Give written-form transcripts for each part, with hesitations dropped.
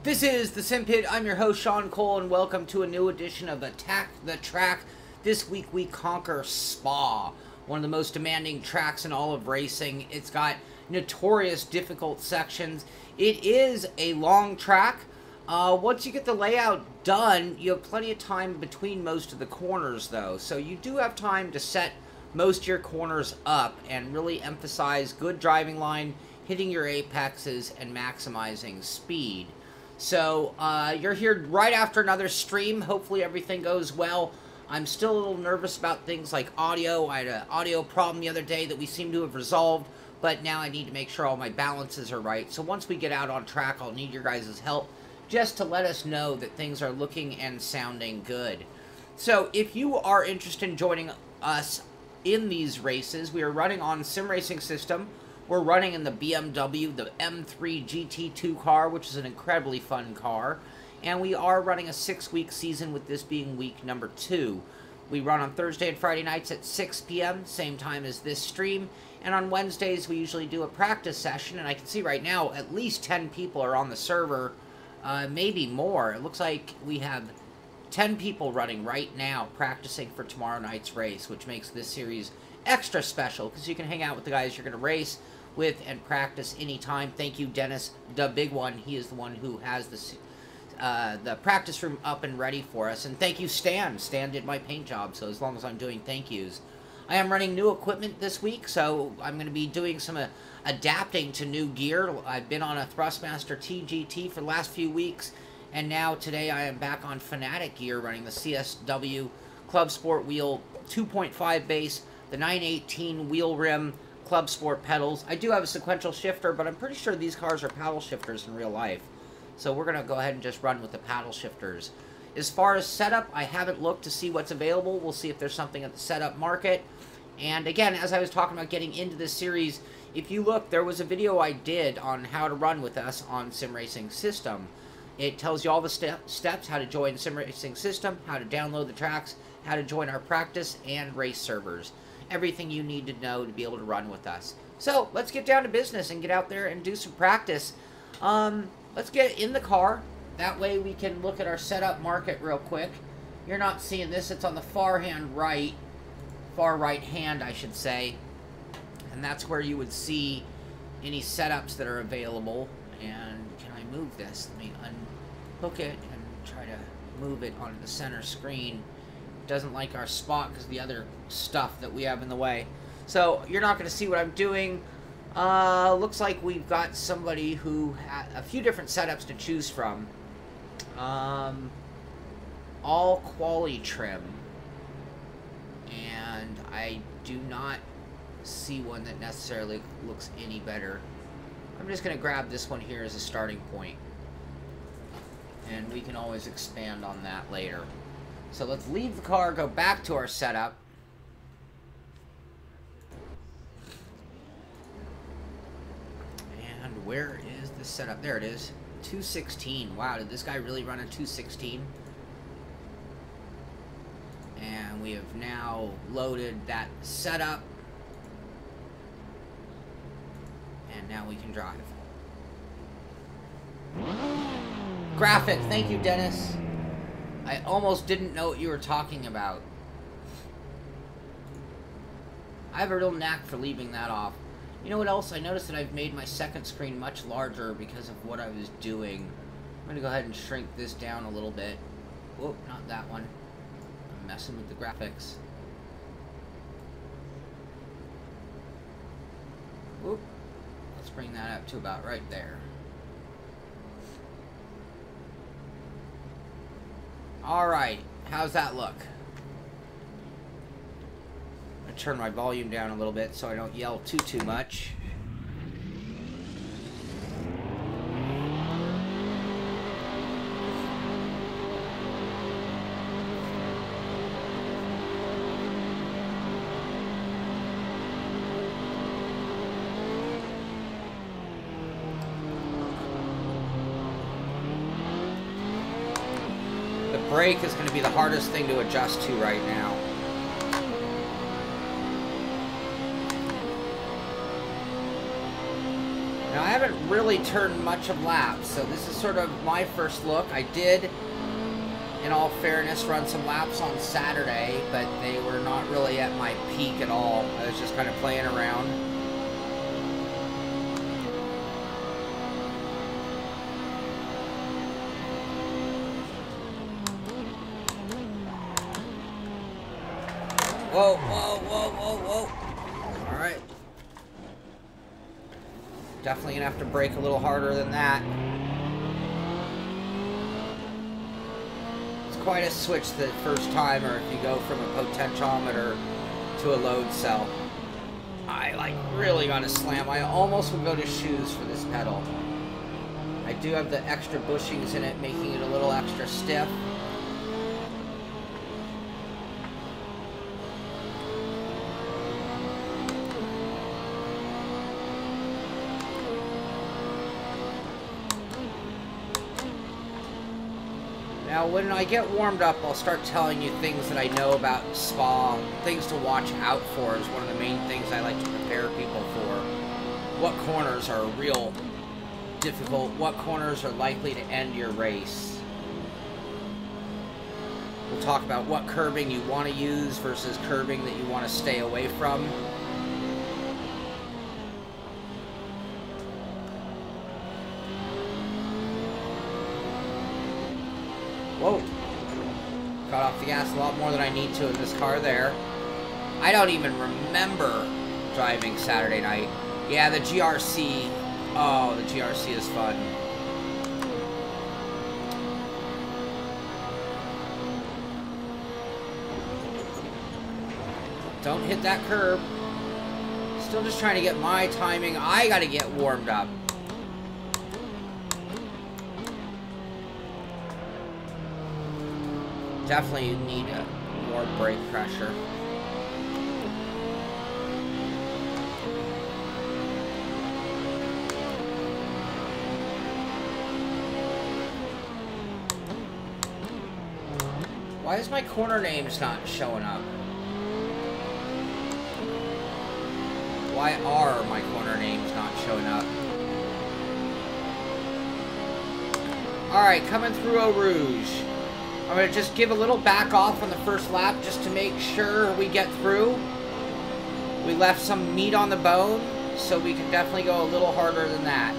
This is the Simpit. I'm your host, Sean Cole, and welcome to a new edition of Attack the Track. This week we conquer Spa, one of the most demanding tracks in all of racing. It's got notorious difficult sections. It is a long track. Once you get the layout done, you have plenty of time between most of the corners, though. So you do have time to set most of your corners up and really emphasize good driving line, hitting your apexes, and maximizing speed. So, you're here right after another stream. Hopefully everything goes well. I'm still a little nervous about things like audio. I had an audio problem the other day that we seem to have resolved, but now I need to make sure all my balances are right. So once we get out on track, I'll need your guys' help just to let us know that things are looking and sounding good. So if you are interested in joining us in these races, we are running on Sim Racing System. We're running in the BMW, the M3 GT2 car, which is an incredibly fun car. And we are running a 6-week season, with this being week number 2. We run on Thursday and Friday nights at 6 p.m., same time as this stream. And on Wednesdays, we usually do a practice session. And I can see right now, at least 10 people are on the server, maybe more. It looks like we have 10 people running right now, practicing for tomorrow night's race, which makes this series extra special, because you can hang out with the guys you're going to race with and practice anytime. Thank you, Dennis, the big one. He is the one who has the practice room up and ready for us. And thank you, Stan. Stan did my paint job, so as long as I'm doing thank yous. I am running new equipment this week, so I'm going to be doing some adapting to new gear. I've been on a Thrustmaster TGT for the last few weeks, and now today I am back on Fanatic gear, running the CSW Club Sport wheel 2.5 base, the 918 wheel rim, Club Sport pedals. I do have a sequential shifter, but I'm pretty sure these cars are paddle shifters in real life. So we're going to go ahead and just run with the paddle shifters. As far as setup, I haven't looked to see what's available. We'll see if there's something at the setup market. And again, as I was talking about getting into this series, if you look, there was a video I did on how to run with us on Sim Racing System. It tells you all the steps, how to join Sim Racing System, how to download the tracks, how to join our practice and race servers. Everything you need to know to be able to run with us. So let's get down to business and get out there and do some practice. Let's get in the car. That way we can look at our setup market real quick. You're not seeing this. It's on the far right hand, I should say. And that's where you would see any setups that are available. And can I move this? Let me unhook it and try to move it onto the center screen. Doesn't like our spot because the other stuff that we have in the way. So you're not going to see what I'm doing. Looks like we've got somebody who had a few different setups to choose from. All quality trim, and I do not see one that necessarily looks any better. I'm just going to grab this one here as a starting point, and we can always expand on that later. So let's leave the car, go back to our setup. And where is the setup? There it is. 216. Wow, did this guy really run a 216? And we have now loaded that setup. And now we can drive. Graphic. Thank you, Dennis. I almost didn't know what you were talking about. I have a real knack for leaving that off. You know what else? I noticed that I've made my second screen much larger because of what I was doing. I'm going to go ahead and shrink this down a little bit. Whoop, not that one. I'm messing with the graphics. Whoop. Let's bring that up to about right there. Alright, how's that look? I'm going to turn my volume down a little bit so I don't yell too much. Brake is going to be the hardest thing to adjust to right now. Now, I haven't really turn much of laps, so this is sort of my first look. I did, in all fairness, run some laps on Saturday, but they were not really at my peak at all. I was just kind of playing around. Whoa, whoa, whoa, whoa, whoa. Alright. Definitely gonna have to brake a little harder than that. It's quite a switch the first time, or if you go from a potentiometer to a load cell. I like really gotta slam. I almost would go to shoes for this pedal. I do have the extra bushings in it, making it a little extra stiff. Now, when I get warmed up, I'll start telling you things that I know about Spa. Things to watch out for is one of the main things I like to prepare people for. What corners are real difficult? What corners are likely to end your race? We'll talk about what curbing you want to use versus curbing that you want to stay away from. Whoa. Cut off the gas a lot more than I need to in this car there. I don't even remember driving Saturday night. Yeah, the GRC. Oh, the GRC is fun. Don't hit that curb. Still just trying to get my timing. I gotta get warmed up. Definitely need more brake pressure. Why is my corner names not showing up? Why are my corner names not showing up? Alright, coming through Eau Rouge. I'm going to just give a little back off on the first lap just to make sure we get through. We left some meat on the bone, so we can definitely go a little harder than that.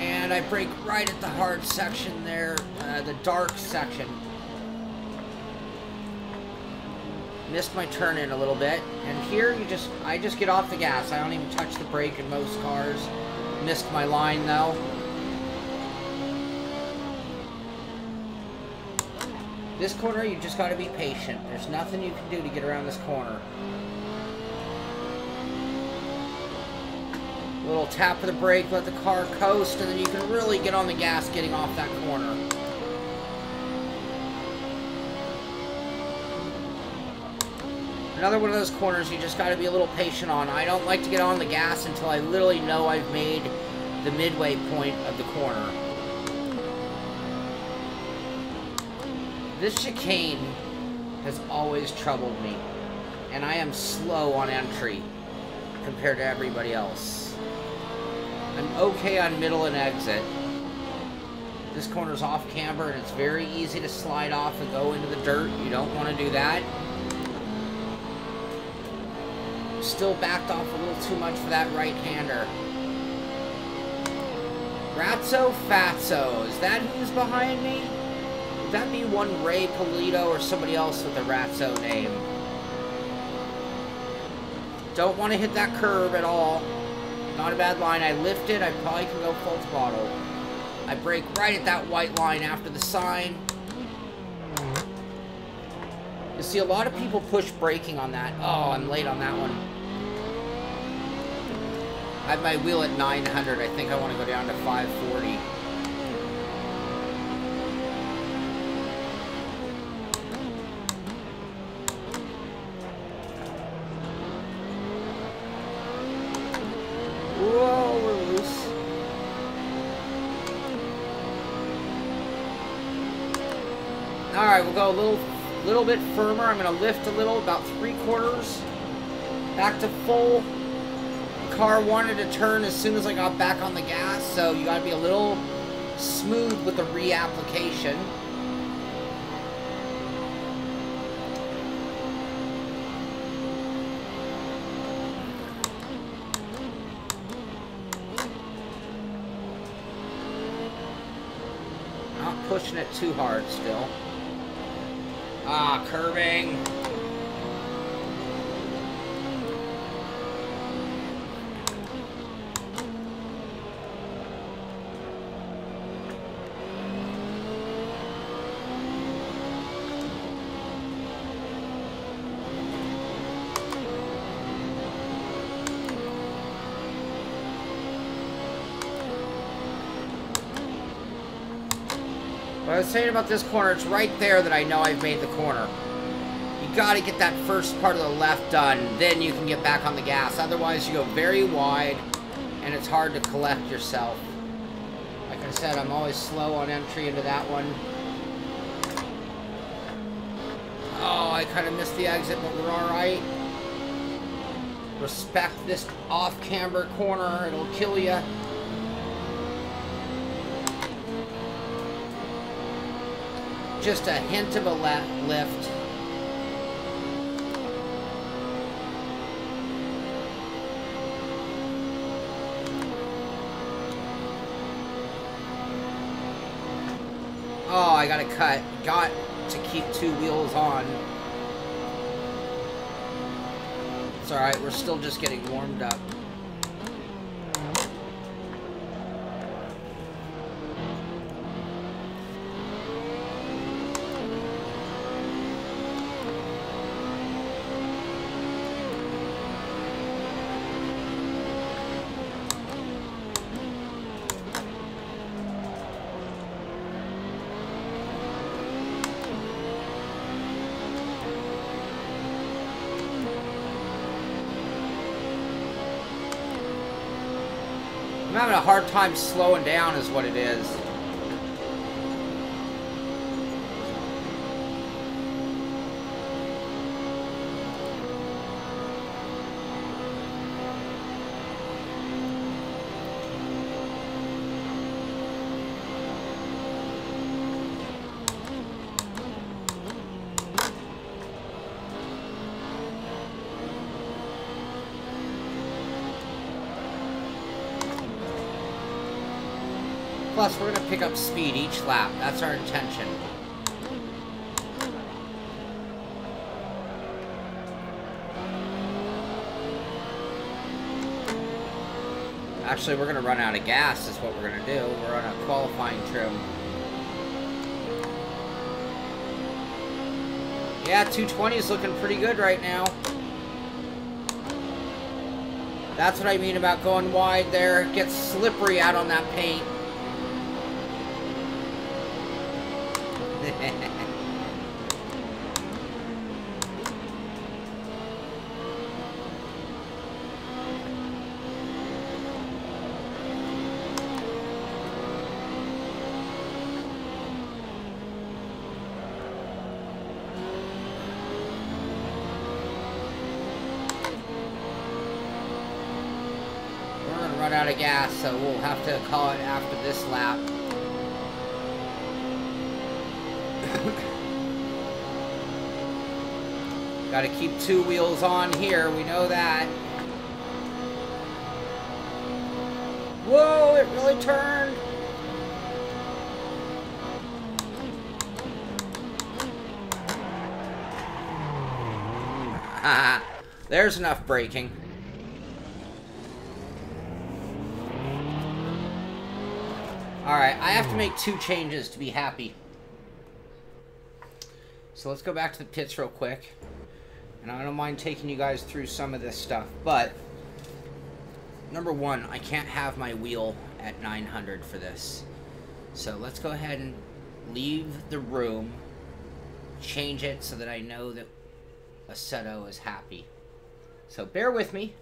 And I brake right at the hard section there, the dark section. Missed my turn in a little bit, and here I just get off the gas. I don't even touch the brake in most cars. Missed my line though. This corner, you just got to be patient. There's nothing you can do to get around this corner. A little tap of the brake, let the car coast, and then you can really get on the gas getting off that corner. Another one of those corners you just got to be a little patient on. I don't like to get on the gas until I literally know I've made the midway point of the corner. This chicane has always troubled me, and I am slow on entry compared to everybody else. I'm okay on middle and exit. This corner's off camber, and it's very easy to slide off and go into the dirt. You don't want to do that. Still backed off a little too much for that right-hander. Ratso Fatso, is that who's behind me? Would that be one Ray Polito or somebody else with a Ratso name? Don't want to hit that curb at all. Not a bad line. I lifted. I probably can go full throttle. I brake right at that white line after the sign. You see, a lot of people push braking on that. Oh, I'm late on that one. I have my wheel at 900. I think I want to go down to 540. Whoa, we're loose. Alright, we'll go a little bit firmer. I'm going to lift a little, about 3/4. Back to full. The car wanted to turn as soon as I got back on the gas, so you got to be a little smooth with the reapplication. Not pushing it too hard still. Ah, curving. What I was saying about this corner, it's right there that I know I've made the corner. You gotta get that first part of the left done, then you can get back on the gas. Otherwise, you go very wide, and it's hard to collect yourself. Like I said, I'm always slow on entry into that one. Oh, I kind of missed the exit, but we're alright. Respect this off-camber corner, it'll kill you. Just a hint of a lift. Oh, I gotta cut. Got to keep 2 wheels on. It's alright, we're still just getting warmed up. I'm having a hard time slowing down is what it is. Plus, we're going to pick up speed each lap. That's our intention. Actually, we're going to run out of gas is what we're going to do. We're on a qualifying trim. Yeah, 220 is looking pretty good right now. That's what I mean about going wide there. It gets slippery out on that paint. Run out of gas, so we'll have to call it after this lap. Got to keep 2 wheels on here, we know that. Whoa, it really turned. There's enough braking. Alright, I have to make 2 changes to be happy. So let's go back to the pits real quick. And I don't mind taking you guys through some of this stuff. But, number 1, I can't have my wheel at 900 for this. So let's go ahead and leave the room. Change it so that I know that Assetto is happy. So bear with me.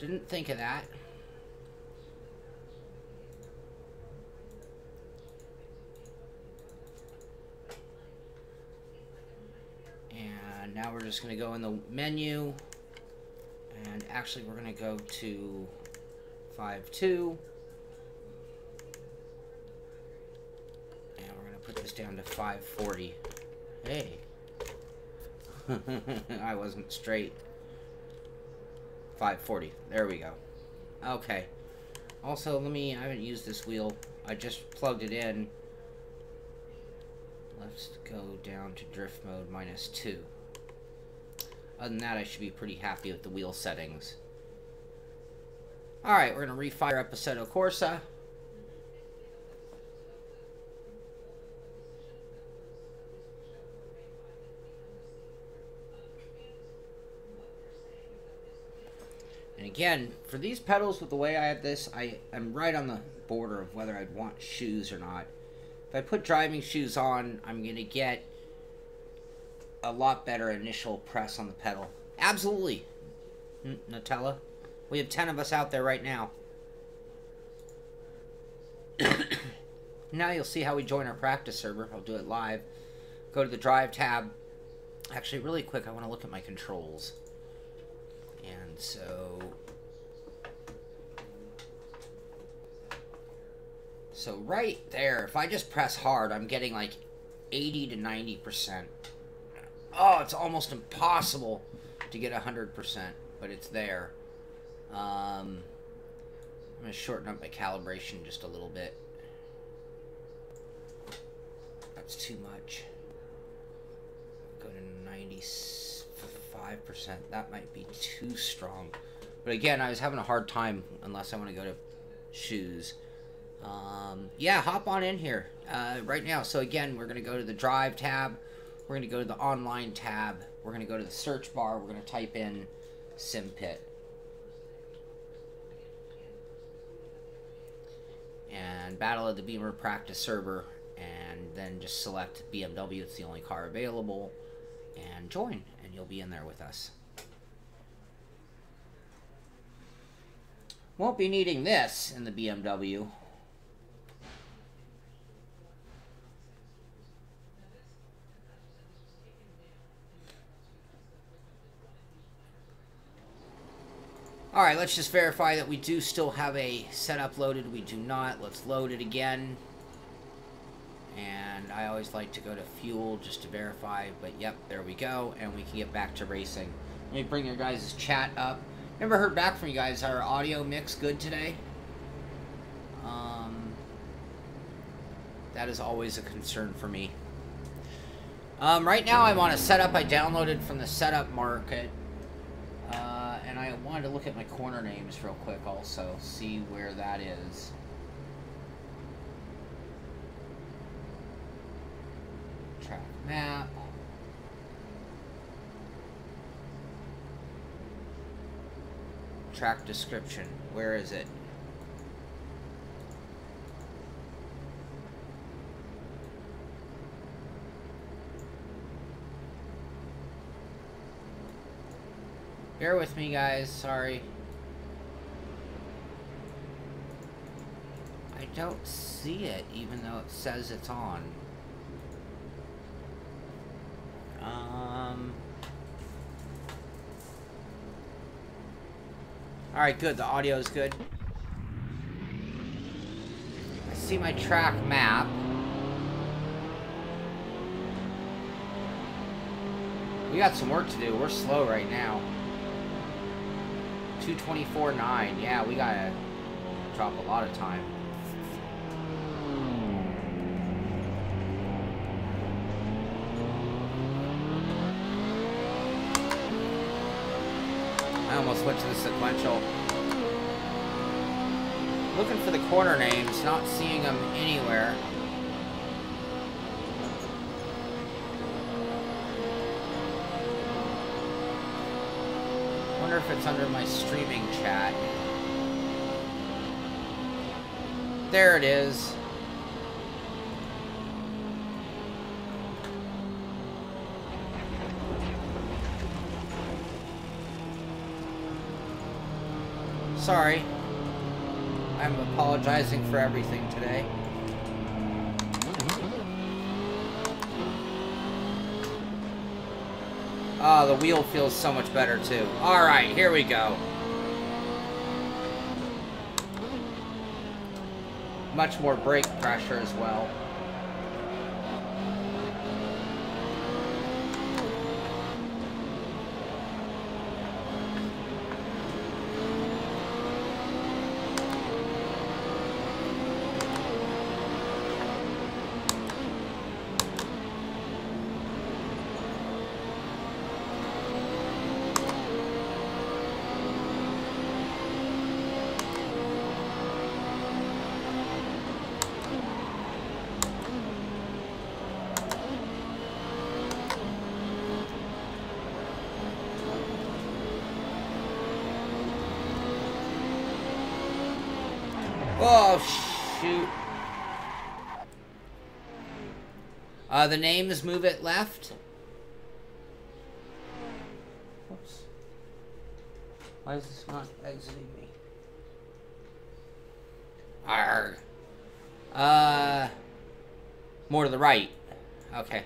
Didn't think of that. And now we're just going to go in the menu. And actually, we're going to go to 5.2. And we're going to put this down to 540. Hey. I wasn't straight. 540. There we go. Okay. Also, I haven't used this wheel. I just plugged it in. Let's go down to drift mode -2. Other than that, I should be pretty happy with the wheel settings. Alright, we're going to refire up Assetto Corsa. And again, for these pedals, with the way I have this, I'm right on the border of whether I'd want shoes or not. If I put driving shoes on, I'm going to get a lot better initial press on the pedal. Absolutely. Nutella. We have 10 of us out there right now. Now you'll see how we join our practice server. I'll do it live. Go to the drive tab. Actually, really quick, I want to look at my controls. And so right there, if I just press hard, I'm getting like 80 to 90%. Oh, it's almost impossible to get 100%, but it's there. I'm going to shorten up my calibration just a little bit. That's too much. Go to 95%. That might be too strong. But again, I was having a hard time unless I want to go to shoes. Yeah, hop on in here right now. So again, we're going to go to the drive tab. We're going to go to the online tab. We're going to go to the search bar. We're going to type in Simpit. And Battle of the Beamer practice server. And then just select BMW. It's the only car available. And join. And you'll be in there with us. Won't be needing this in the BMW. Alright, let's just verify that we do still have a setup loaded. We do not. Let's load it again. And I always like to go to fuel just to verify. But yep, there we go. And we can get back to racing. Let me bring your guys' chat up. Never heard back from you guys. Our audio mix good today? That is always a concern for me. Right now I'm on a setup I downloaded from the setup market. And I wanted to look at my corner names real quick also. See where that is. Track map. Track description. Where is it? Bear with me, guys. Sorry. I don't see it, even though it says it's on. Alright, good. The audio is good. I see my track map. We got some work to do. We're slow right now. 224.9. Yeah, we gotta drop a lot of time. I almost went to the sequential. Looking for the corner names, not seeing them anywhere. Wonder if it's under my streaming chat. There it is. Sorry. I'm apologizing for everything today. Oh, the wheel feels so much better, too. Alright, here we go. Much more brake pressure as well. Oh, shoot. The names move it left. Whoops. Why is this not exiting me? Arrgh. More to the right. Okay.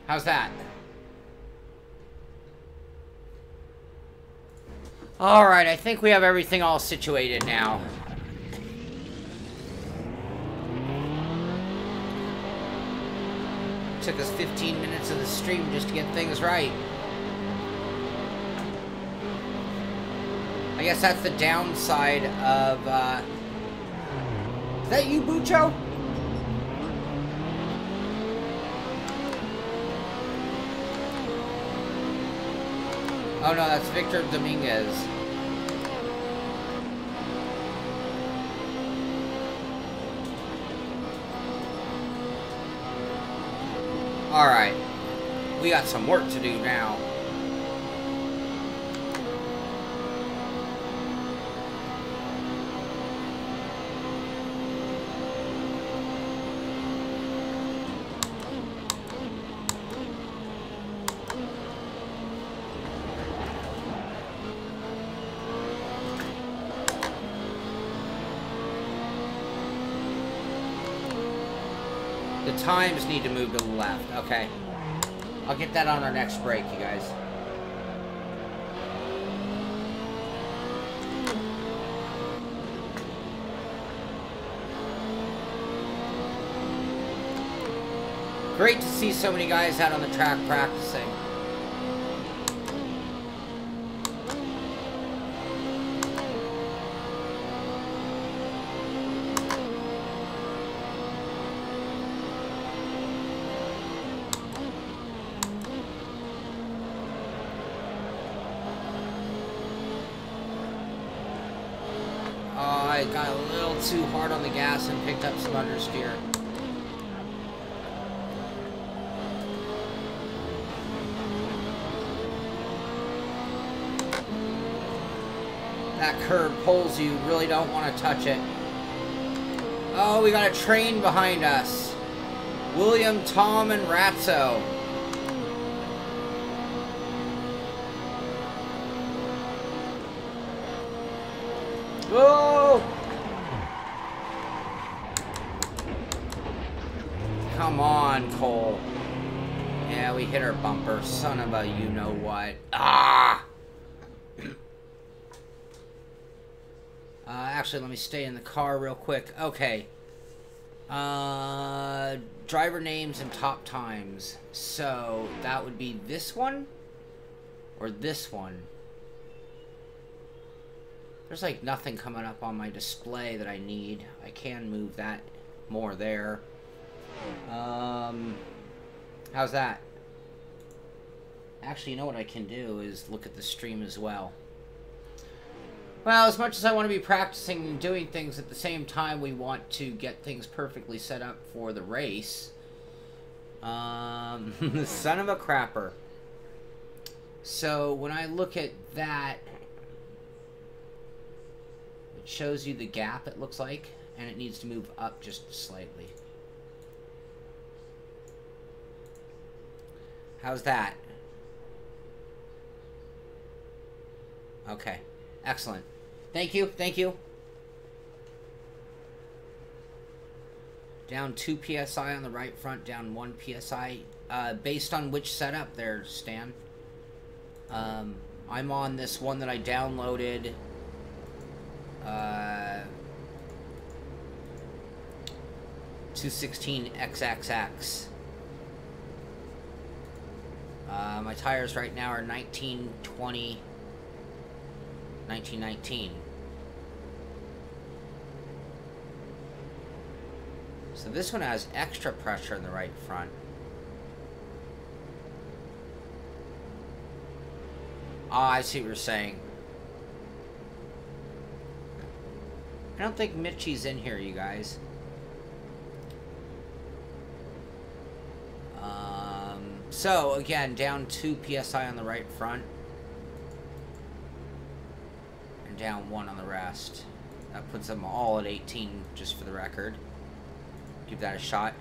How's that? Alright, I think we have everything all situated now. Took us 15 minutes of the stream just to get things right. I guess that's the downside of, Is that you, Bucho? Oh no, that's Victor Dominguez. Alright. We got some work to do now. The times need to move to the left. Okay. I'll get that on our next break, you guys. Great to see so many guys out on the track practicing. I got a little too hard on the gas and picked up some understeer. That curb pulls you, really don't want to touch it. Oh, we got a train behind us. William, Tom, and Ratso. Whoa! Come on, Cole. Yeah, we hit our bumper. Son of a you-know-what. Ah! Actually, let me stay in the car real quick. Okay. Driver names and top times. So, that would be this one? Or this one? There's like nothing coming up on my display that I need. I can move that more there. How's that? Actually, you know what I can do is look at the stream as well. Well, as much as I want to be practicing and doing things at the same time, we want to get things perfectly set up for the race. Son of a crapper. So, when I look at that, it shows you the gap, it looks like, and it needs to move up just slightly. How's that? Okay. Excellent. Thank you. Thank you. Down 2 psi on the right front, down 1 psi. Based on which setup there, Stan? I'm on this one that I downloaded. 216XXX. My tires right now are 1920, 1919. So this one has extra pressure in the right front. Ah, I see what you're saying. I don't think Mitchie's in here, you guys. So, again, down 2 psi on the right front. And down 1 on the rest. That puts them all at 18, just for the record. Give that a shot.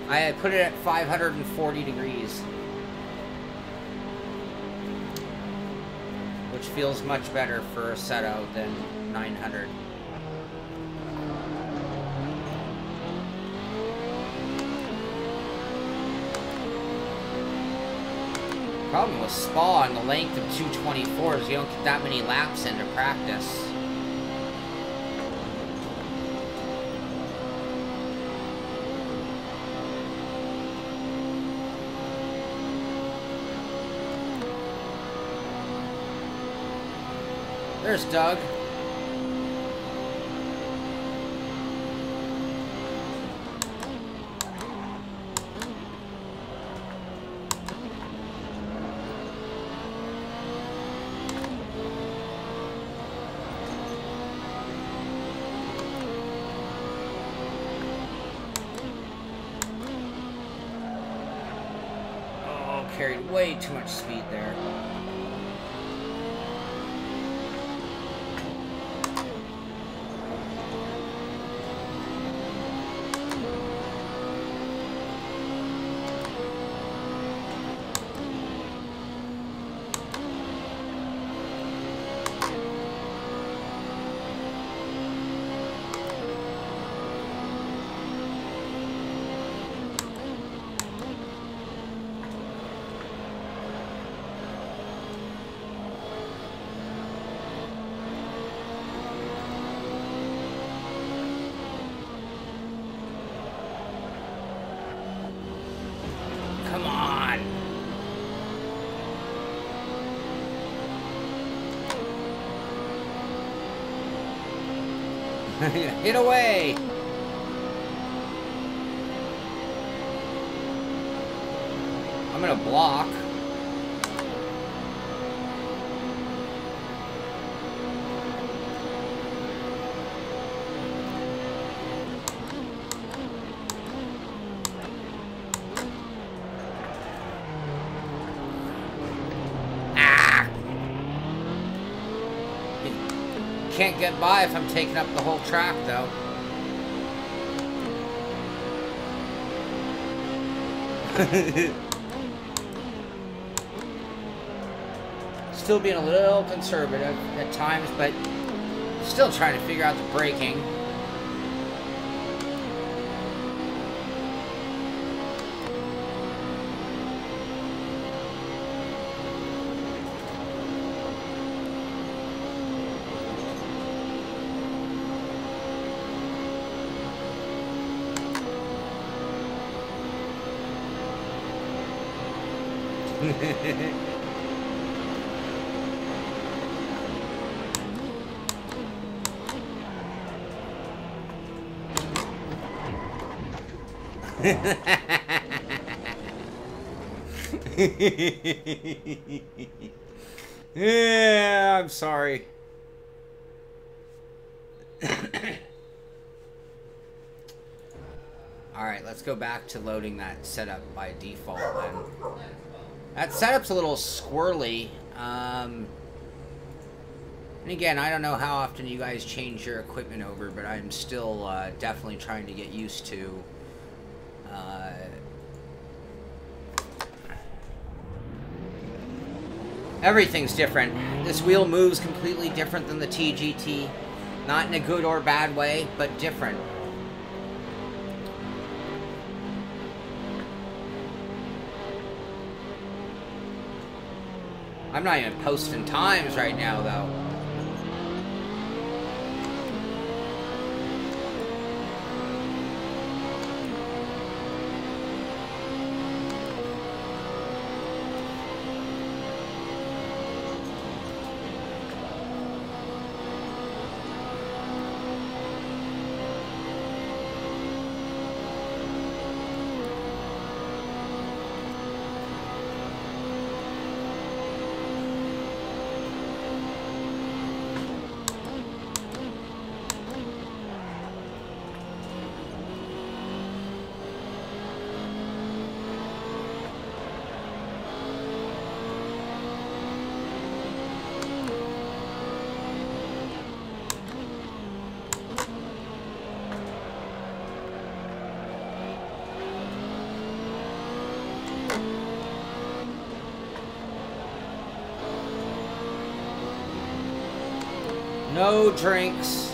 I put it at 540 degrees. Which feels much better for Assetto than 900. Problem with Spa on the length of 224 is you don't get that many laps into practice. There's Doug. Oh, carried way too much speed there. Come on. Hit away. I'm gonna block. Can't get by if I'm taking up the whole track, though. Still being a little conservative at times, but still trying to figure out the braking. Yeah, I'm sorry. Alright, let's go back to loading that setup by default then. That setup's a little squirrely. And again, I don't know how often you guys change your equipment over, but I'm still definitely trying to get used to Everything's different. This wheel moves completely different than the TGT. Not in a good or bad way, but different. I'm not even posting times right now, though. No drinks.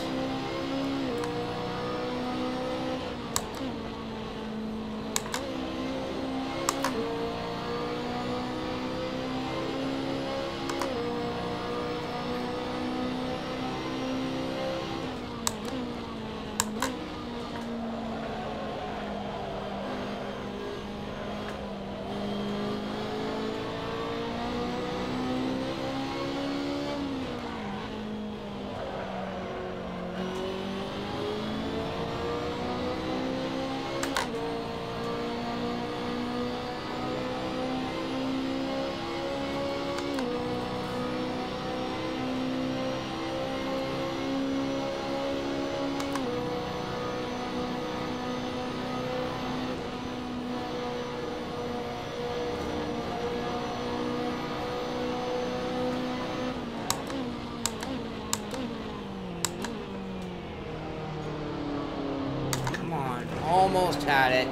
Almost had it.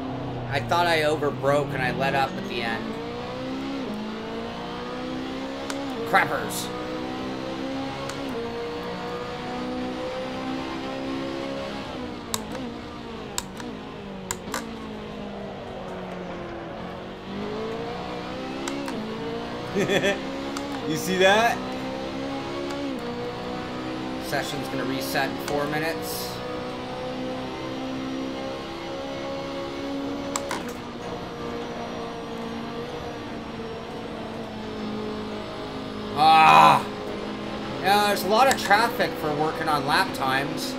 I thought I overbroke and I let up at the end. Crappers. You see that? Session's gonna reset in 4 minutes. Yeah, there's a lot of traffic for working on lap times.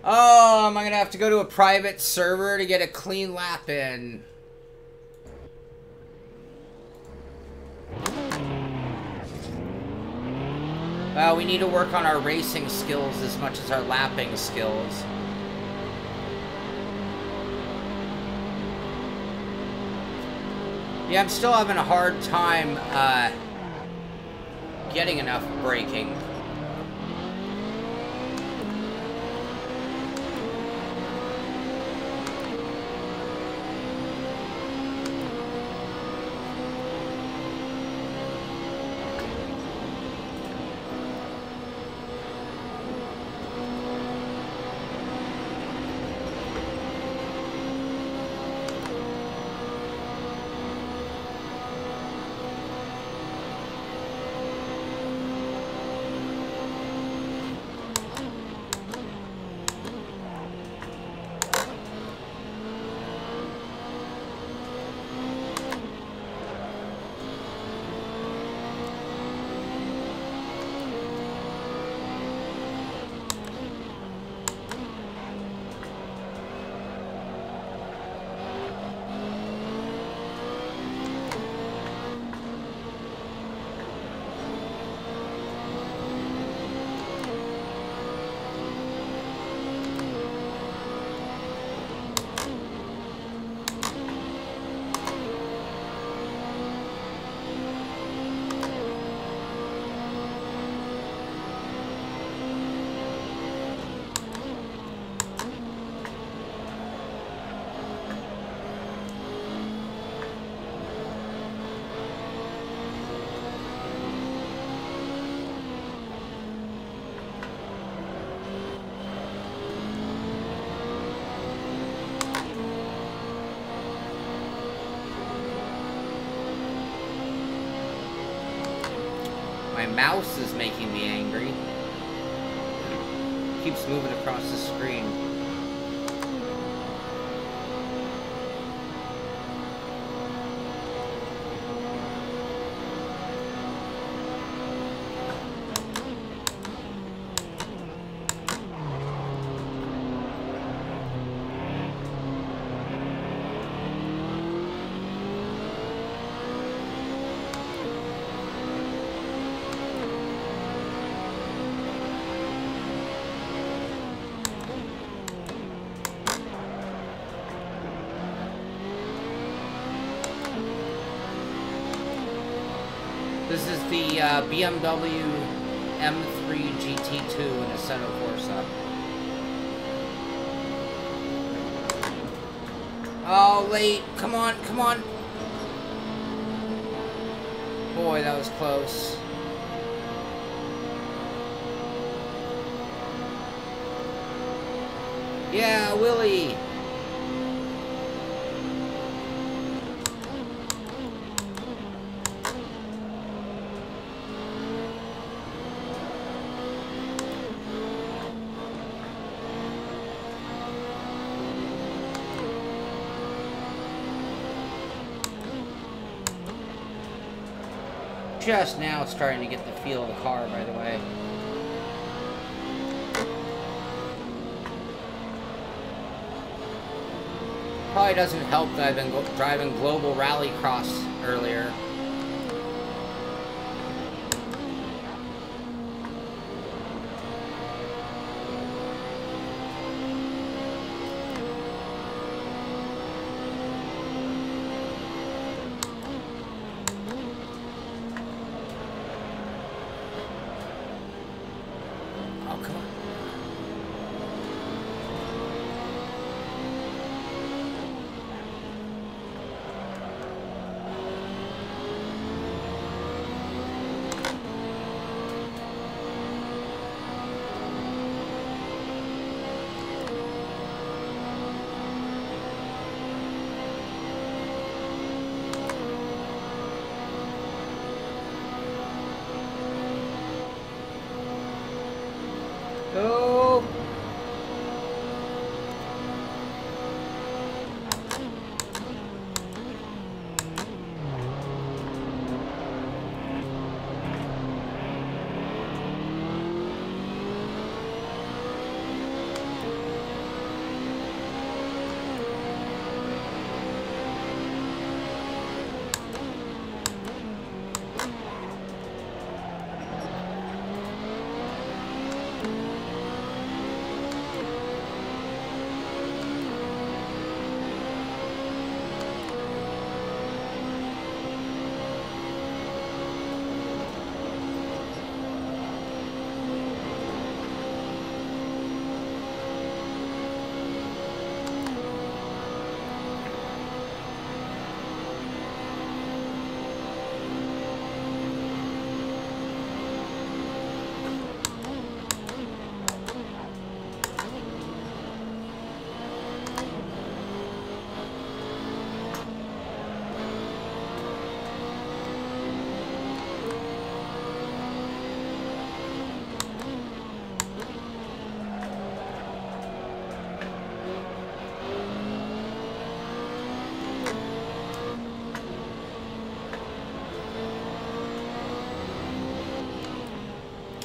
Oh, am I gonna have to go to a private server to get a clean lap in? Well, we need to work on our racing skills as much as our lapping skills. Yeah, I'm still having a hard time getting enough braking. My mouse is making me angry. Keeps moving across the screen. This is the BMW M3 GT2 in Assetto Corsa. Oh, late. Come on, come on. Boy, that was close. Yeah, Willie. Just now starting to get the feel of the car, by the way. Probably doesn't help that I've been driving Global Rallycross earlier. Go!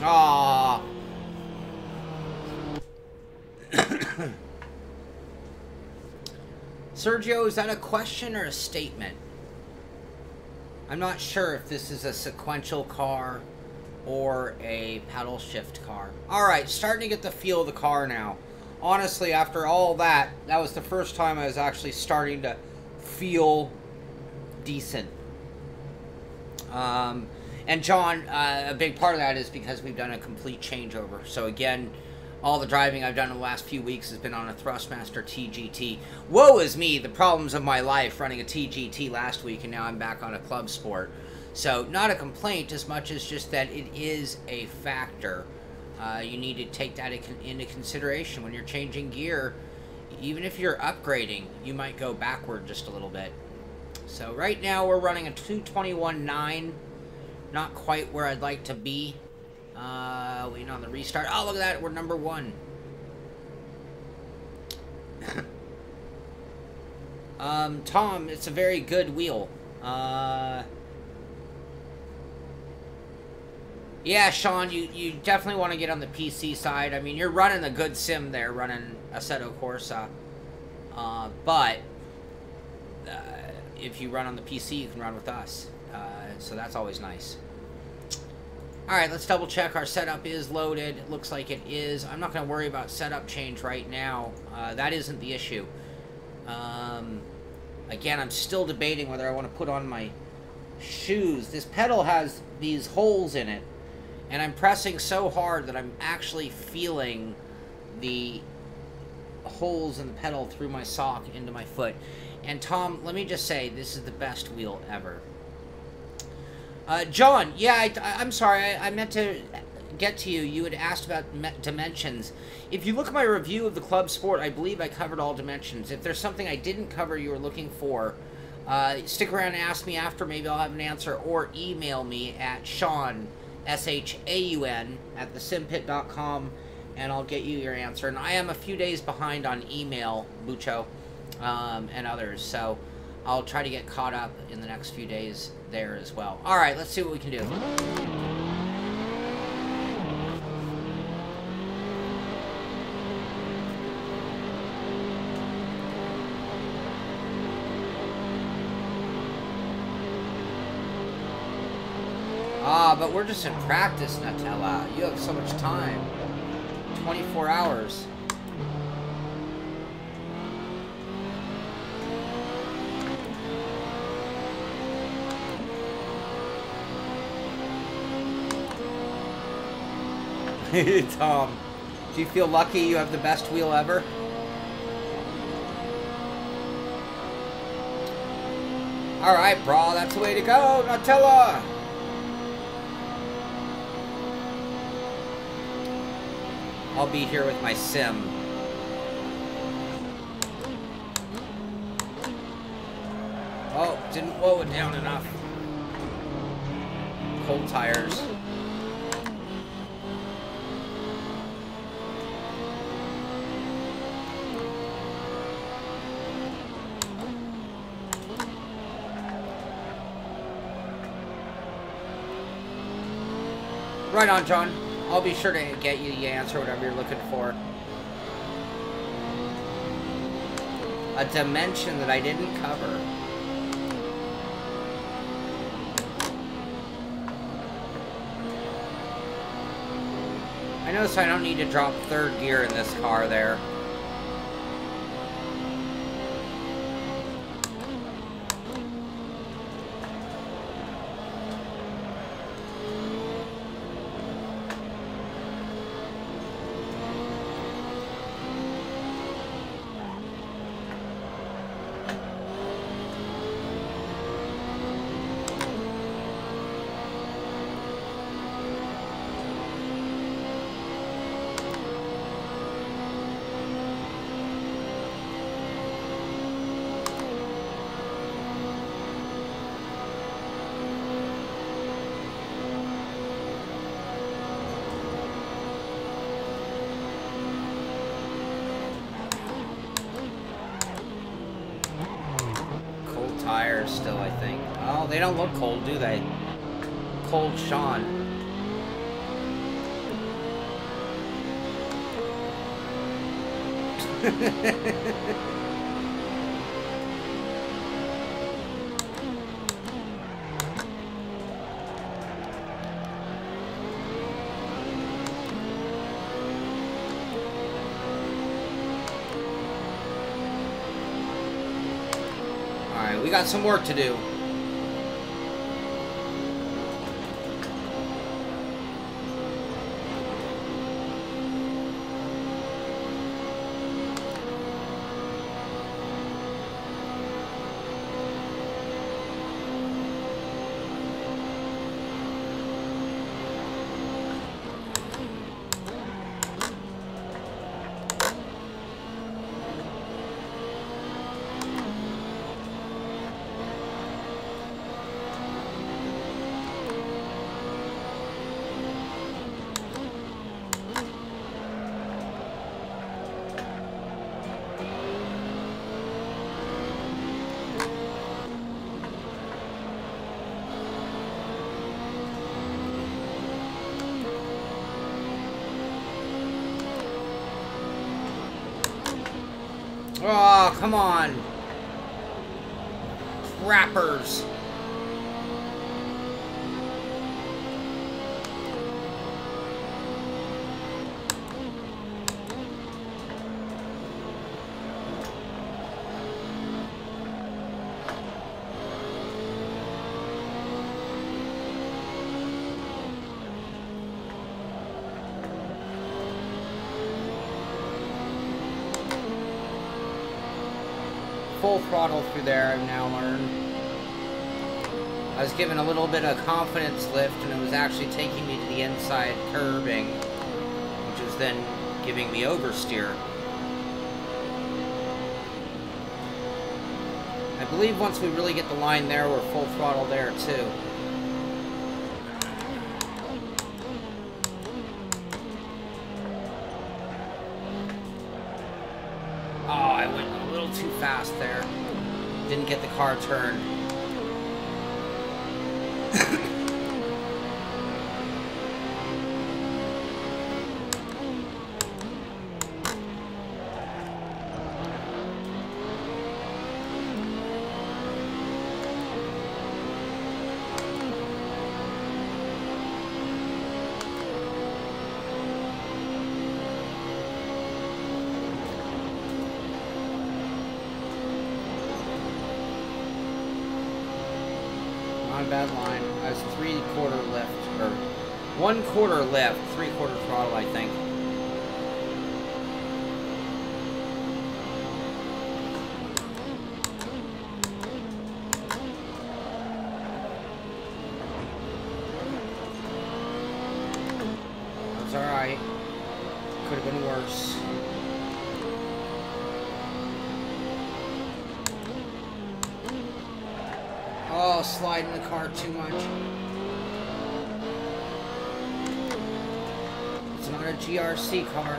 Aww. Sergio, is that a question or a statement? I'm not sure if this is a sequential car or a paddle shift car. Alright, starting to get the feel of the car now. Honestly, after all that, that was the first time I was actually starting to feel decent. And John, a big part of that is because we've done a complete changeover. So again, all the driving I've done in the last few weeks has been on a Thrustmaster TGT. Woe is me, the problems of my life running a TGT last week, and now I'm back on a Club Sport. So not a complaint as much as just that it is a factor. You need to take that into consideration when you're changing gear. Even if you're upgrading, you might go backward just a little bit. So right now we're running a 221.9 Not quite where I'd like to be. Waiting on the restart. Oh, look at that. We're number 1. Tom, it's a very good wheel. Yeah, Sean, you definitely want to get on the PC side. I mean, you're running a good sim there, running Assetto Corsa. But if you run on the PC, you can run with us. So that's always nice. Alright, let's double check our setup is loaded. It looks like it is. I'm not going to worry about setup change right now. That isn't the issue. Again, I'm still debating whether I want to put on my shoes. This pedal has these holes in it. And I'm pressing so hard that I'm actually feeling the holes in the pedal through my sock into my foot. And Tom, let me just say, this is the best wheel ever. John, yeah, I'm sorry, I meant to get to you. You had asked about dimensions. If you look at my review of the Club Sport, I believe I covered all dimensions. If there's something I didn't cover you were looking for, stick around and ask me after. Maybe I'll have an answer, or email me at Sean, S-H-A-U-N, at thesimpit.com, and I'll get you your answer. And I am a few days behind on email, Bucho, and others, so I'll try to get caught up in the next few days there as well. Alright, let's see what we can do. But we're just in practice, Nutella. You have so much time. 24 hours. Tom, do you feel lucky you have the best wheel ever? Alright, bro, that's the way to go, Nutella! I'll be here with my sim. Oh, didn't blow it down enough. Cold tires. Right on, John. I'll be sure to get you the answer, whatever you're looking for. A dimension that I didn't cover. I notice I don't need to drop third gear in this car there. Tires still, I think. Oh, they don't look cold, do they? Cold Sean. We got some work to do. Oh, come on. Crappers. Full throttle through there, I've now learned. I was given a little bit of confidence lift, and it was actually taking me to the inside curbing, which is then giving me oversteer. I believe once we really get the line there, we're full throttle there too. Oh, I went a little too fast there. Didn't get the car turned. Bad line. I was 3/4 left, or 1/4 left, 3/4 throttle, I think. That's alright. Could have been worse. Oh, sliding the car too much. It's not a GRC car.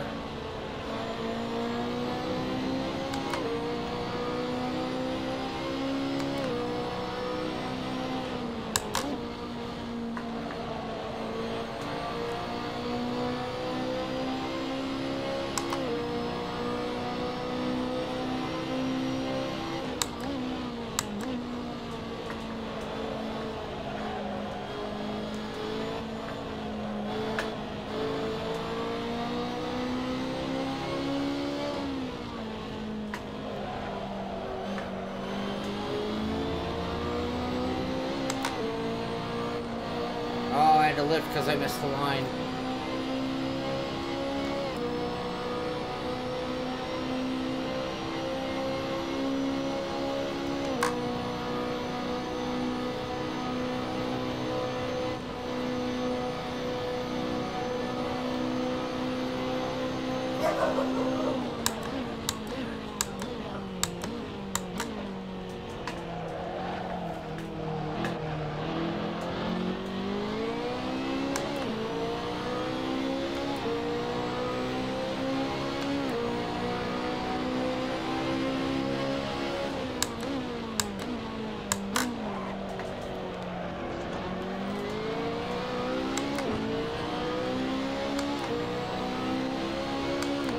To lift because I missed the line.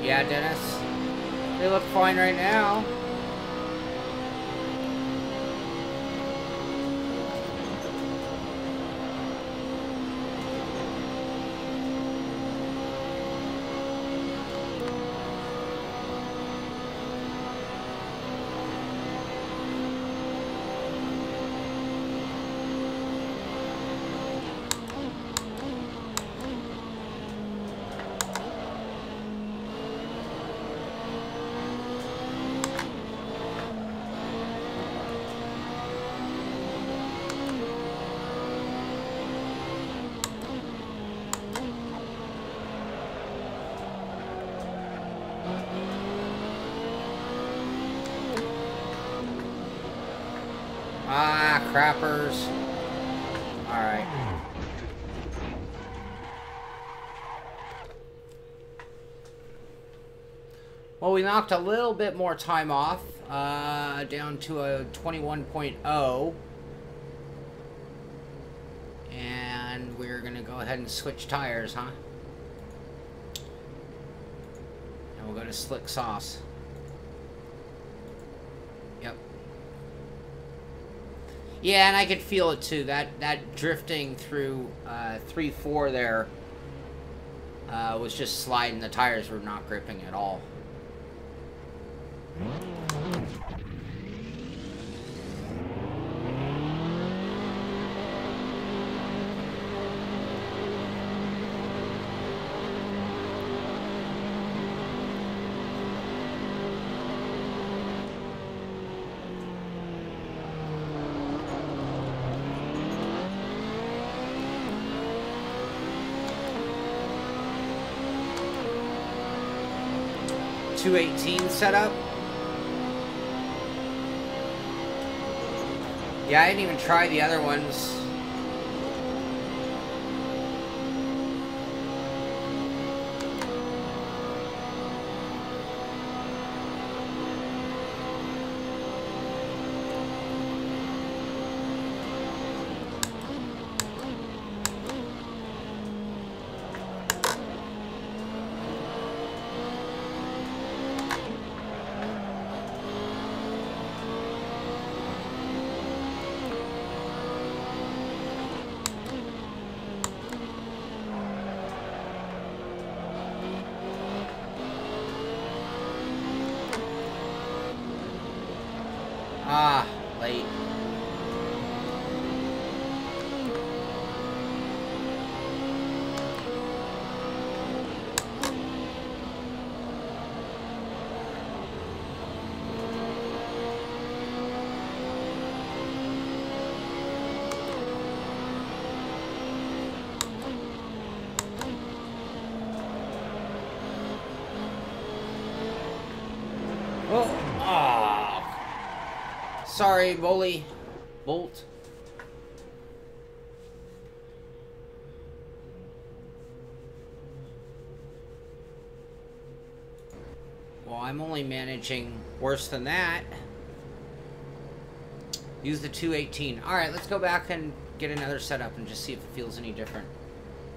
Yeah, Dennis. They look fine right now. Ah, crappers. Alright. Well, we knocked a little bit more time off, down to a 21.0. And we're going to go ahead and switch tires, huh? And we'll go to slick sauce. Yeah, and I could feel it too. That drifting through 3-4 there was just sliding. The tires were not gripping at all. .218 setup. Yeah, I didn't even try the other ones. Ah, late. Oh, ah. Sorry, Bolt. Well, I'm only managing worse than that. Use the 218. Alright, let's go back and get another setup and just see if it feels any different.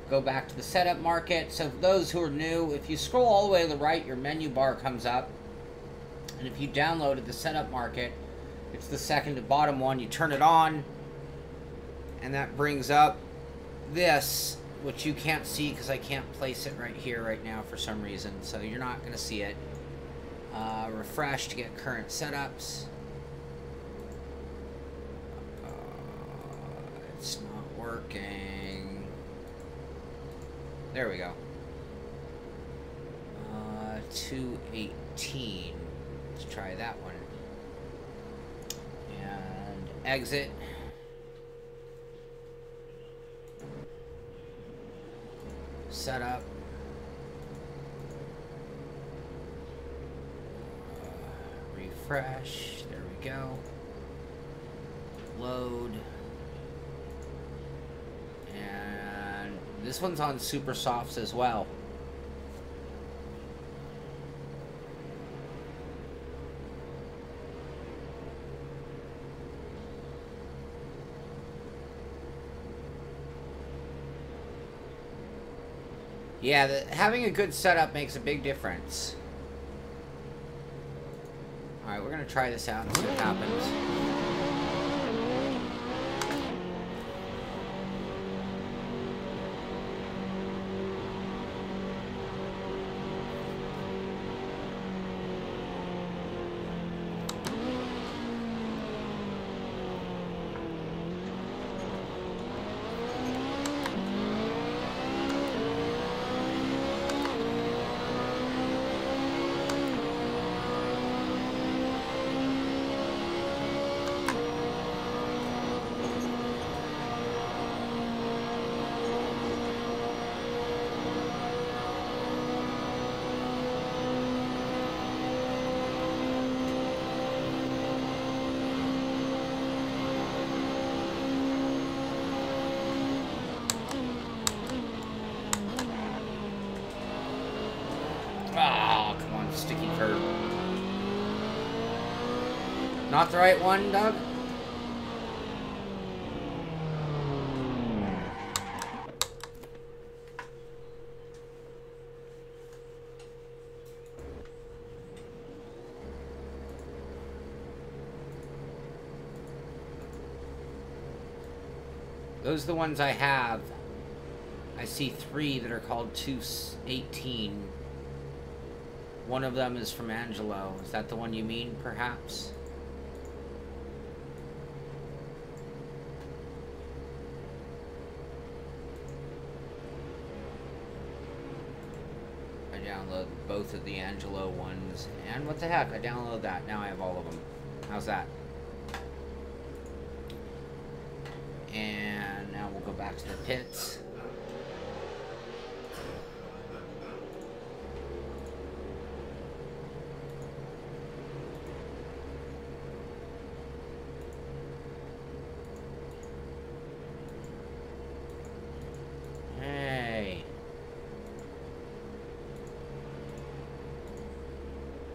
Go back to the setup market. So for those who are new, if you scroll all the way to the right, your menu bar comes up. And if you downloaded the setup market, it's the second to bottom one. You turn it on, and that brings up this, which you can't see because I can't place it right here right now for some reason. So you're not going to see it. Refresh to get current setups. It's not working. There we go. 218. Let's try that one. And exit. Setup. Refresh. There we go. Load. And this one's on super softs as well. Yeah, having a good setup makes a big difference. Alright, we're going to try this out and see what happens. Oh, come on, sticky curb. Not the right one, Doug? Those are the ones I have. I see 3 that are called 218. One of them is from Angelo. Is that the one you mean, perhaps? I download both of the Angelo ones. And what the heck? I download that. Now I have all of them. How's that? And now we'll go back to the pits. Hey.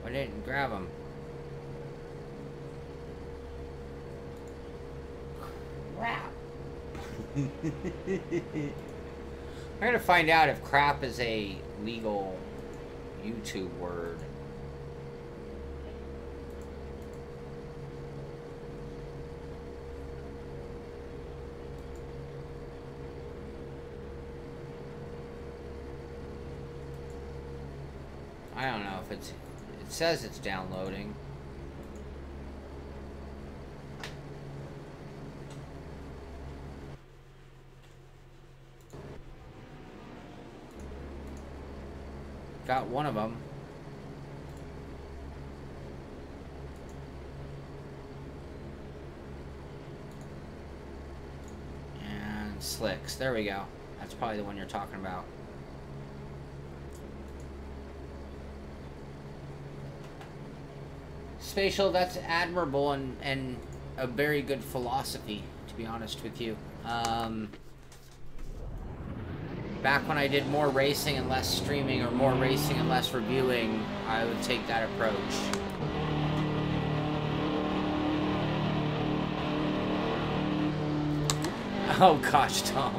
I didn't grab them. Crap. I'm gonna find out if crap is a legal YouTube word. I don't know if it says it's downloading. Got one of them. And Slicks. There we go. That's probably the one you're talking about. Spatial, that's admirable and a very good philosophy, to be honest with you. Back when I did more racing and less streaming, or more racing and less reviewing, I would take that approach. Oh gosh, Tom.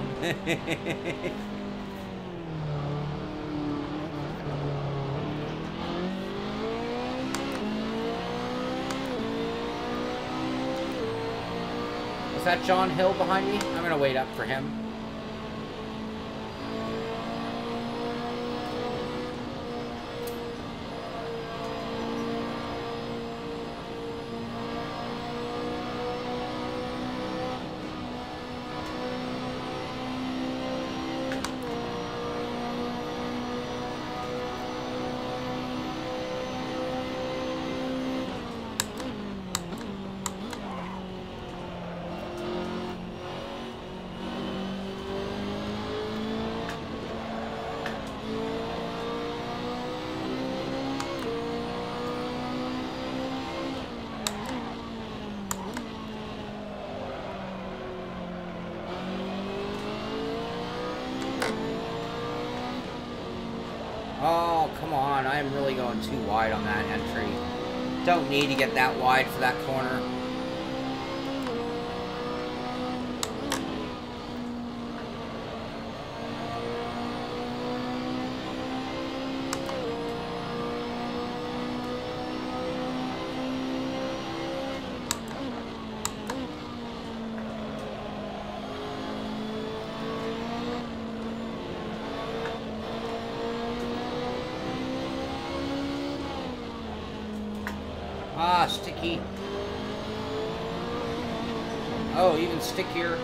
Was that John Hill behind me? I'm gonna wait up for him. Oh, come on. I am really going too wide on that entry. Don't need to get that wide for that corner. Ah, sticky. Oh, even stickier.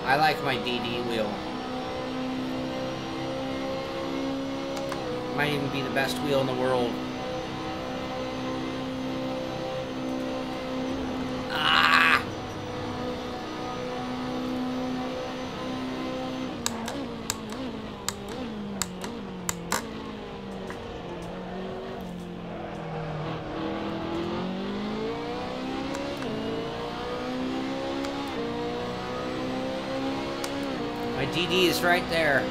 I like my DD wheel. Might even be the best wheel in the world. My DD is right there.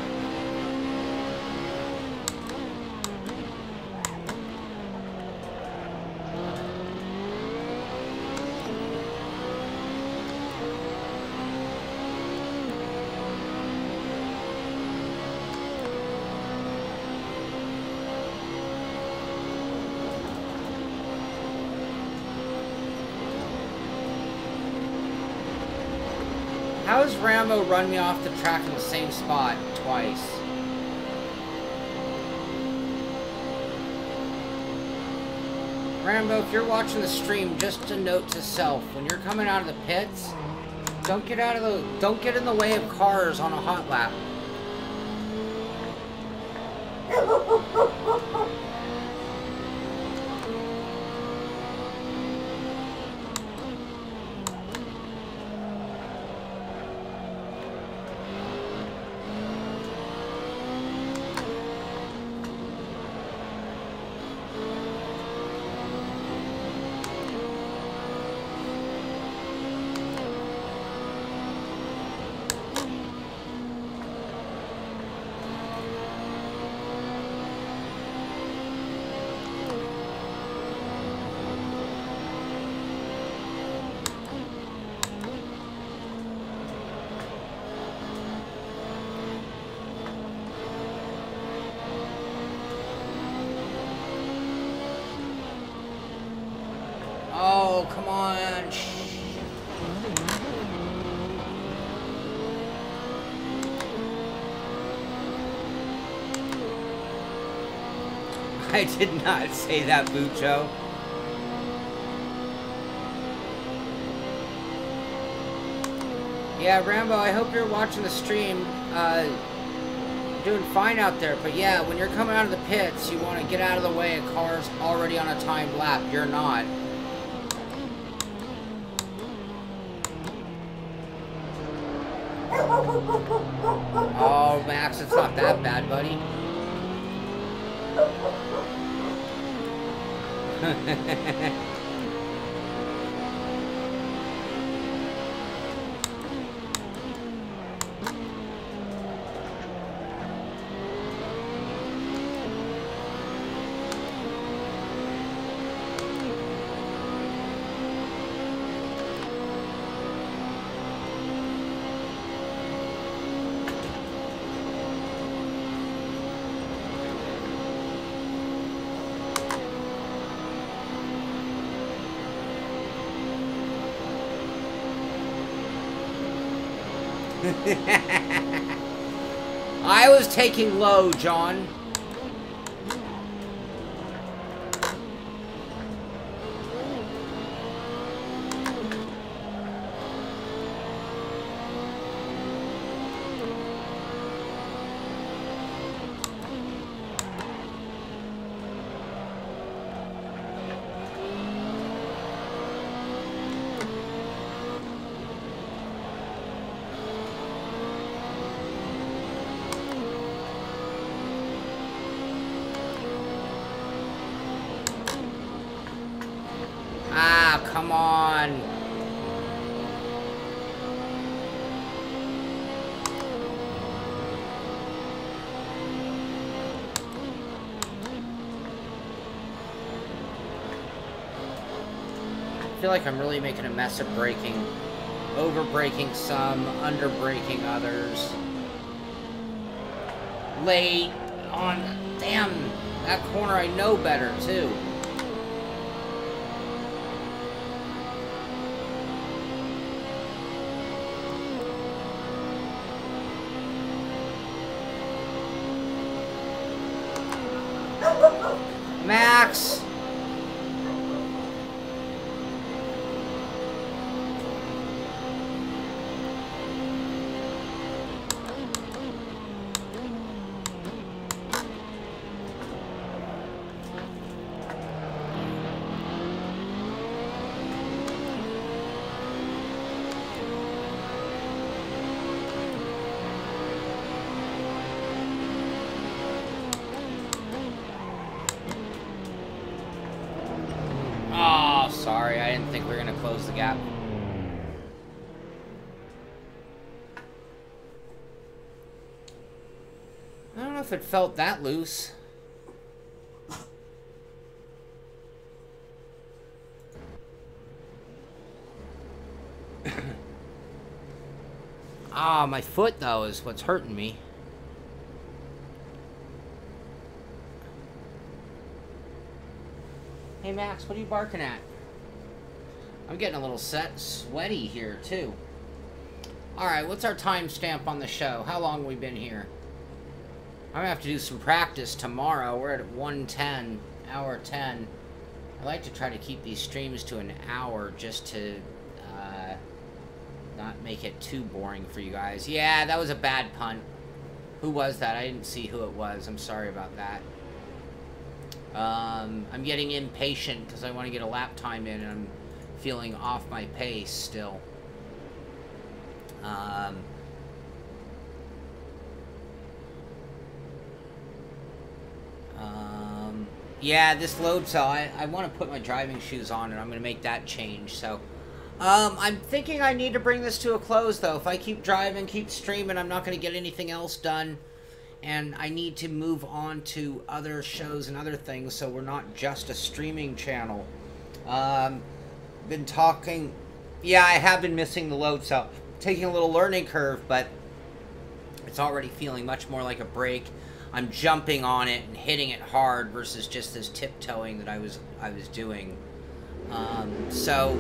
How has Rambo run me off the track in the same spot twice? Rambo, if you're watching the stream, just a note to self: when you're coming out of the pits, don't get in the way of cars on a hot lap. Oh, come on. I did not say that, Bucho. Yeah, Rambo, I hope you're watching the stream. Doing fine out there, but yeah, when you're coming out of the pits, you want to get out of the way of cars already on a timed lap. You're not. Oh, Max, it's not that bad, buddy. I was taking low, John. Come on. I feel like I'm really making a mess of braking. Over braking some, under braking others. Late on. Damn, that corner I know better too. Max! Sorry, I didn't think we were going to close the gap. I don't know if it felt that loose. Ah, my foot, though, is what's hurting me. Hey, Max, what are you barking at? I'm getting a little sweaty here, too. Alright, what's our timestamp on the show? How long have we been here? I'm gonna have to do some practice tomorrow. We're at 1:10, hour 10. I like to try to keep these streams to an hour just to not make it too boring for you guys. Yeah, that was a bad punt. Who was that? I didn't see who it was. I'm sorry about that. I'm getting impatient because I want to get a lap time in, and I'm feeling off my pace still. Yeah, this load cell, I want to put my driving shoes on, and I'm going to make that change, so... I'm thinking I need to bring this to a close, though. If I keep driving, keep streaming, I'm not going to get anything else done. And I need to move on to other shows and other things, so we're not just a streaming channel. Been talking... Yeah, I have been missing the load cell. Taking a little learning curve, but it's already feeling much more like a break. I'm jumping on it and hitting it hard versus just this tiptoeing that I was doing. So...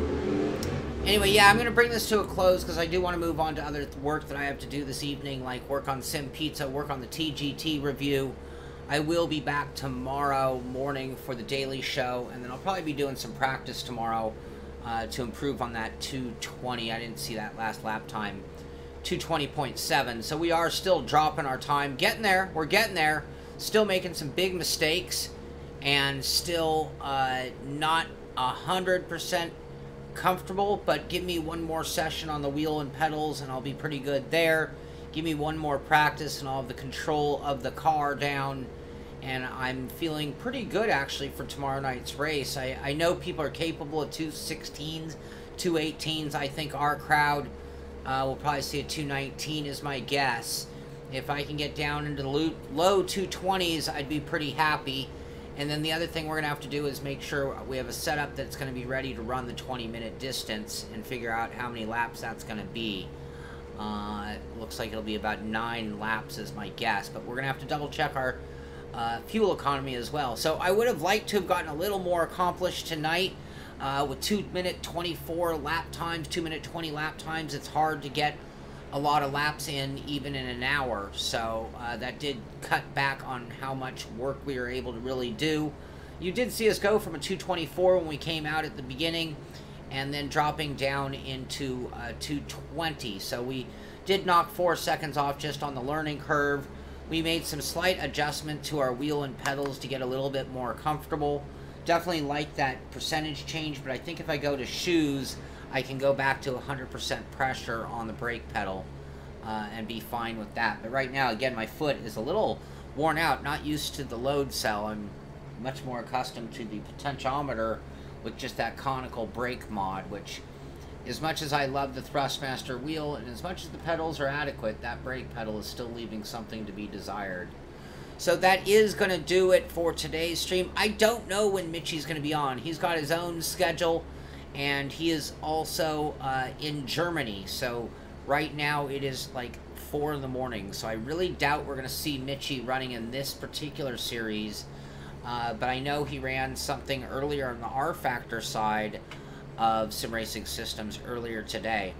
Anyway, yeah, I'm going to bring this to a close because I do want to move on to other work that I have to do this evening, like work on Simpit, work on the TGT review. I will be back tomorrow morning for the daily show, and then I'll probably be doing some practice tomorrow to improve on that 2:20. I didn't see that last lap time. 2:20.7. So we are still dropping our time. Getting there. We're getting there. Still making some big mistakes, and still not 100% comfortable, but give me one more session on the wheel and pedals and I'll be pretty good there. Give me one more practice and I'll have the control of the car down, and I'm feeling pretty good actually for tomorrow night's race. I know people are capable of 216s, 218s. I think our crowd will probably see a 219 is my guess. If I can get down into the low 220s, I'd be pretty happy. And then the other thing we're going to have to do is make sure we have a setup that's going to be ready to run the 20-minute distance and figure out how many laps that's going to be. It looks like it'll be about 9 laps is my guess, but we're going to have to double check our fuel economy as well. So I would have liked to have gotten a little more accomplished tonight with 2-minute 24 lap times, 2-minute 20 lap times. It's hard to get a lot of laps in even in an hour, so that did cut back on how much work we were able to really do. You did see us go from a 224 when we came out at the beginning, and then dropping down into 220, so we did knock 4 seconds off just on the learning curve. We made some slight adjustment to our wheel and pedals to get a little bit more comfortable. Definitely like that percentage change, but I think if I go to shoes, I can go back to 100% pressure on the brake pedal and be fine with that. But right now, again, my foot is a little worn out, not used to the load cell. I'm much more accustomed to the potentiometer with just that conical brake mod, which, as much as I love the Thrustmaster wheel and as much as the pedals are adequate, that brake pedal is still leaving something to be desired. So that is going to do it for today's stream. I don't know when Mitchie's going to be on. He's got his own schedule, and he is also in Germany, so right now it is like 4 in the morning, so I really doubt we're going to see Mitchie running in this particular series, but I know he ran something earlier on the R-Factor side of Sim Racing Systems earlier today.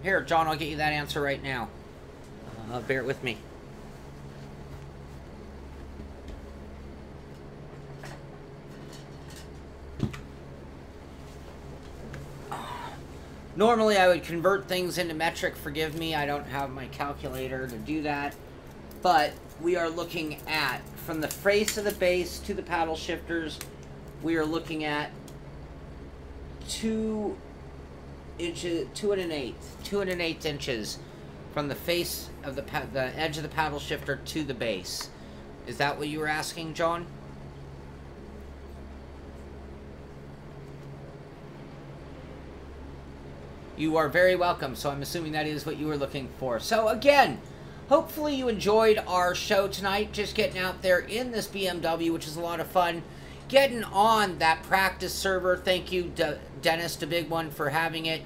Here, John, I'll get you that answer right now. Bear it with me. Normally I would convert things into metric, forgive me, I don't have my calculator to do that, but we are looking at, from the face of the base to the paddle shifters, we are looking at 2 inches, 2 1/8 inches from the face of the edge of the paddle shifter to the base. Is that what you were asking, John? You are very welcome, so I'm assuming that is what you were looking for. So again, hopefully you enjoyed our show tonight, just getting out there in this BMW, which is a lot of fun, getting on that practice server. Thank you, Dennis, the big one, for having it,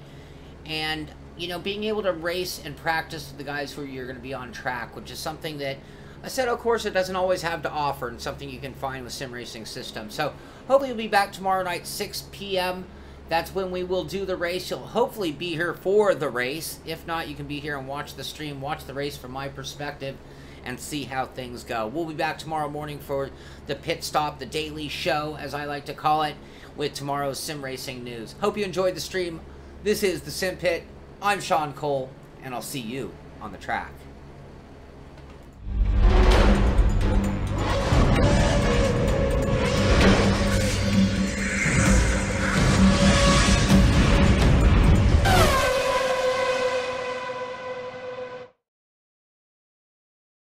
and, you know, being able to race and practice with the guys who you're going to be on track, which is something that Assetto Corsa doesn't always have to offer, and something you can find with Sim Racing Systems. So hopefully you'll be back tomorrow night, 6 p.m., that's when we will do the race. You'll hopefully be here for the race. If not, you can be here and watch the stream, watch the race from my perspective, and see how things go. We'll be back tomorrow morning for the pit stop, the daily show, as I like to call it, with tomorrow's sim racing news. Hope you enjoyed the stream. This is the Simpit. I'm Sean Cole, and I'll see you on the track.